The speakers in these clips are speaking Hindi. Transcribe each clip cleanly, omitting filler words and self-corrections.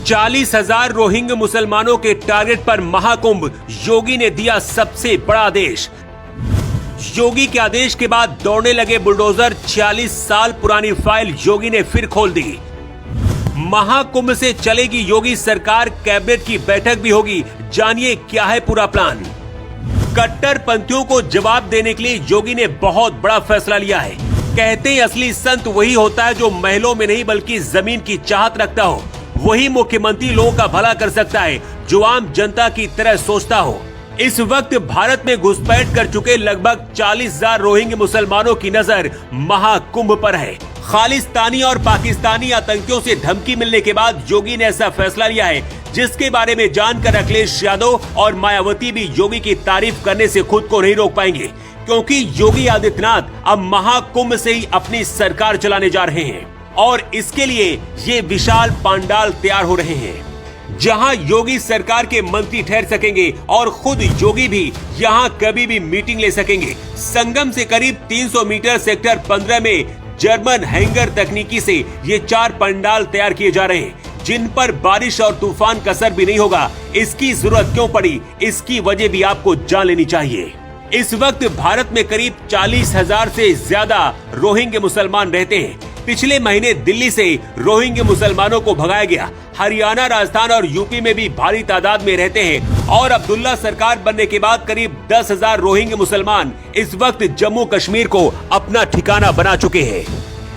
40,000 रोहिंग्या मुसलमानों के टारगेट पर महाकुंभ, योगी ने दिया सबसे बड़ा आदेश। योगी के आदेश के बाद दौड़ने लगे बुलडोजर, 46 साल पुरानी फाइल योगी ने फिर खोल दी। महाकुंभ से चलेगी योगी सरकार, कैबिनेट की बैठक भी होगी, जानिए क्या है पूरा प्लान। कट्टरपंथियों को जवाब देने के लिए योगी ने बहुत बड़ा फैसला लिया है। कहते हैं असली संत वही होता है जो महलों में नहीं बल्कि जमीन की चाहत रखता हो। वही मुख्यमंत्री लोगों का भला कर सकता है जो आम जनता की तरह सोचता हो। इस वक्त भारत में घुसपैठ कर चुके लगभग 40,000 रोहिंग्या मुसलमानों की नजर महाकुंभ पर है। खालिस्तानी और पाकिस्तानी आतंकियों से धमकी मिलने के बाद योगी ने ऐसा फैसला लिया है, जिसके बारे में जानकर अखिलेश यादव और मायावती भी योगी की तारीफ करने से खुद को नहीं रोक पाएंगे, क्योंकि योगी आदित्यनाथ अब महाकुंभ से ही अपनी सरकार चलाने जा रहे हैं और इसके लिए ये विशाल पंडाल तैयार हो रहे हैं, जहां योगी सरकार के मंत्री ठहर सकेंगे और खुद योगी भी यहां कभी भी मीटिंग ले सकेंगे। संगम से करीब 300 मीटर सेक्टर 15 में जर्मन हैंगर तकनीकी से ये 4 पंडाल तैयार किए जा रहे हैं, जिन पर बारिश और तूफान का असर भी नहीं होगा। इसकी जरूरत क्यों पड़ी, इसकी वजह भी आपको जान लेनी चाहिए। इस वक्त भारत में करीब 40,000 से ज्यादा रोहिंग्या मुसलमान रहते हैं। पिछले महीने दिल्ली से रोहिंग्या मुसलमानों को भगाया गया। हरियाणा, राजस्थान और यूपी में भी भारी तादाद में रहते हैं और अब्दुल्ला सरकार बनने के बाद करीब 10,000 रोहिंग्या मुसलमान इस वक्त जम्मू कश्मीर को अपना ठिकाना बना चुके हैं।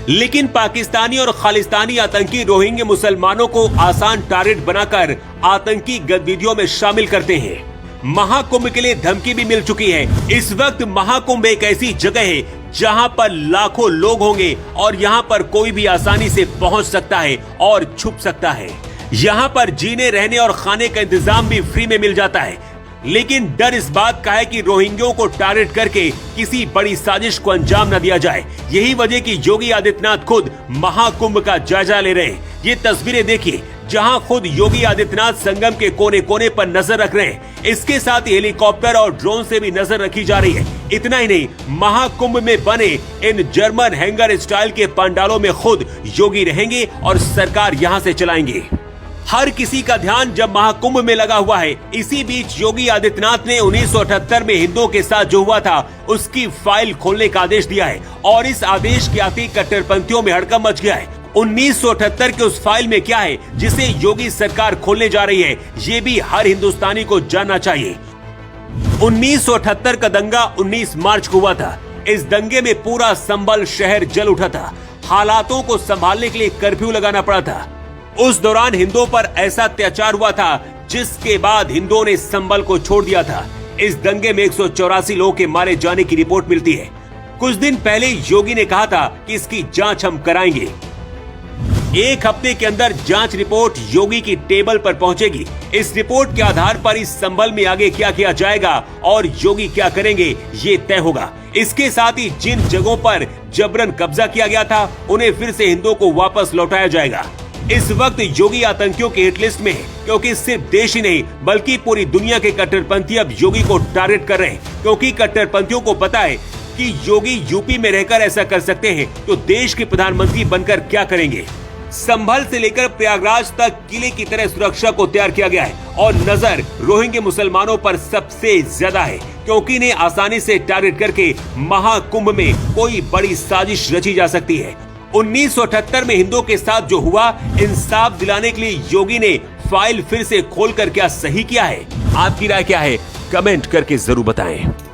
लेकिन पाकिस्तानी और खालिस्तानी आतंकी रोहिंग्या मुसलमानों को आसान टारगेट बनाकर आतंकी गतिविधियों में शामिल करते हैं। महाकुंभ के लिए धमकी भी मिल चुकी है। इस वक्त महाकुंभ एक ऐसी जगह है जहां पर लाखों लोग होंगे और यहां पर कोई भी आसानी से पहुंच सकता है और छुप सकता है। यहां पर जीने, रहने और खाने का इंतजाम भी फ्री में मिल जाता है। लेकिन डर इस बात का है कि रोहिंग्यों को टारगेट करके किसी बड़ी साजिश को अंजाम न दिया जाए। यही वजह कि योगी आदित्यनाथ खुद महाकुंभ का जायजा ले रहे हैं। ये तस्वीरें देखिए जहां खुद योगी आदित्यनाथ संगम के कोने कोने पर नजर रख रहे हैं। इसके साथ ही हेलीकॉप्टर और ड्रोन से भी नजर रखी जा रही है। इतना ही नहीं, महाकुंभ में बने इन जर्मन हैंगर स्टाइल के पंडालों में खुद योगी रहेंगे और सरकार यहां से चलाएंगे। हर किसी का ध्यान जब महाकुंभ में लगा हुआ है। इसी बीच योगी आदित्यनाथ ने 1978 में हिंदुओं के साथ जो हुआ था उसकी फाइल खोलने का आदेश दिया है और इस आदेश के आते कट्टरपंथियों में हड़कंप मच गया है। 1978 के उस फाइल में क्या है जिसे योगी सरकार खोलने जा रही है, ये भी हर हिंदुस्तानी को जानना चाहिए। 1978 का दंगा 19 मार्च को हुआ था। इस दंगे में पूरा संभल शहर जल उठा था। हालातों को संभालने के लिए कर्फ्यू लगाना पड़ा था। उस दौरान हिंदुओं पर ऐसा अत्याचार हुआ था जिसके बाद हिंदुओं ने संभल को छोड़ दिया था। इस दंगे में 184 लोगों के मारे जाने की रिपोर्ट मिलती है। कुछ दिन पहले योगी ने कहा था कि इसकी जांच हम कराएंगे। 1 हफ्ते के अंदर जांच रिपोर्ट योगी की टेबल पर पहुंचेगी। इस रिपोर्ट के आधार पर इस संभल में आगे क्या किया जाएगा और योगी क्या करेंगे ये तय होगा। इसके साथ ही जिन जगहों पर जबरन कब्जा किया गया था उन्हें फिर से हिंदुओं को वापस लौटाया जाएगा। इस वक्त योगी आतंकियों की हिट लिस्ट में है, क्योंकि सिर्फ देश ही नहीं बल्कि पूरी दुनिया के कट्टरपंथी अब योगी को टारगेट कर रहे हैं, क्योंकि कट्टरपंथियों को पता है कि योगी यूपी में रहकर ऐसा कर सकते हैं तो देश के प्रधानमंत्री बनकर क्या करेंगे। संभल से लेकर प्रयागराज तक किले की तरह सुरक्षा को तैयार किया गया है और नजर रोहिंग्या मुसलमानों पर सबसे ज्यादा है, क्योंकि इन्हें आसानी से टारगेट करके महाकुंभ में कोई बड़ी साजिश रची जा सकती है। 1978 में हिंदुओं के साथ जो हुआ, इंसाफ दिलाने के लिए योगी ने फाइल फिर से खोलकर क्या सही किया है? आपकी राय क्या है? कमेंट करके जरूर बताएं।